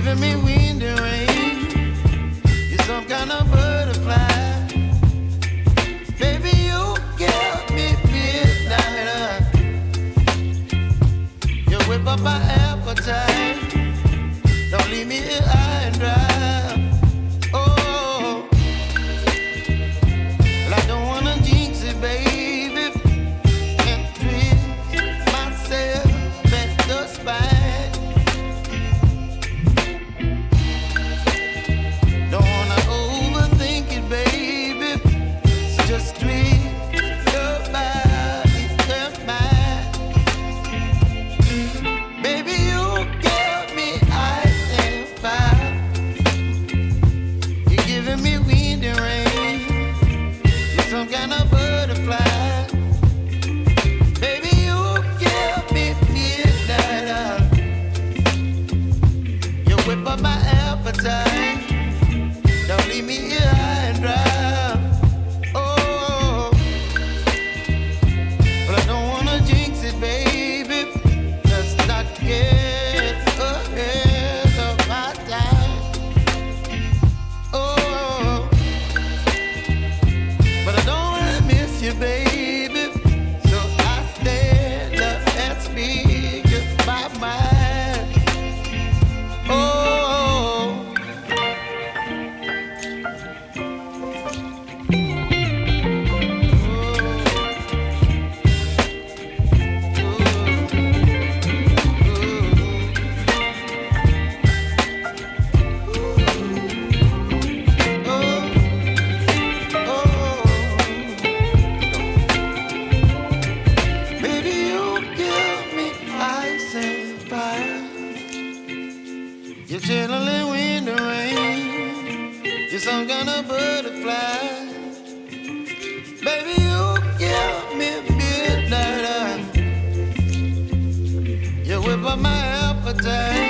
giving me wind and rain. You're some kind of butterfly. Baby, you give me midnight. You whip up my appetite. Don't leave me here high and dry. Oh, well, I don't wanna jinx it, baby. Can't twist myself at the spine. Don't wanna overthink it, baby. So just twist your body and mine. Baby, you give me ice and fire. You're giving me wind and rain. You're some kind of butterfly. Baby, you give me midnight. You whip up my appetite. Don't leave me here high and dry. Oh, but I don't wanna jinx it, baby. Let's not get ahead of my time. Oh, but I don't wanna miss you, baby. So I stand up and speak just my mind. Oh. Baby, you give me ice and fire. You're channeling wind and rain. You're some kind of butterfly. Baby, you give me midnight. You whip up my appetite.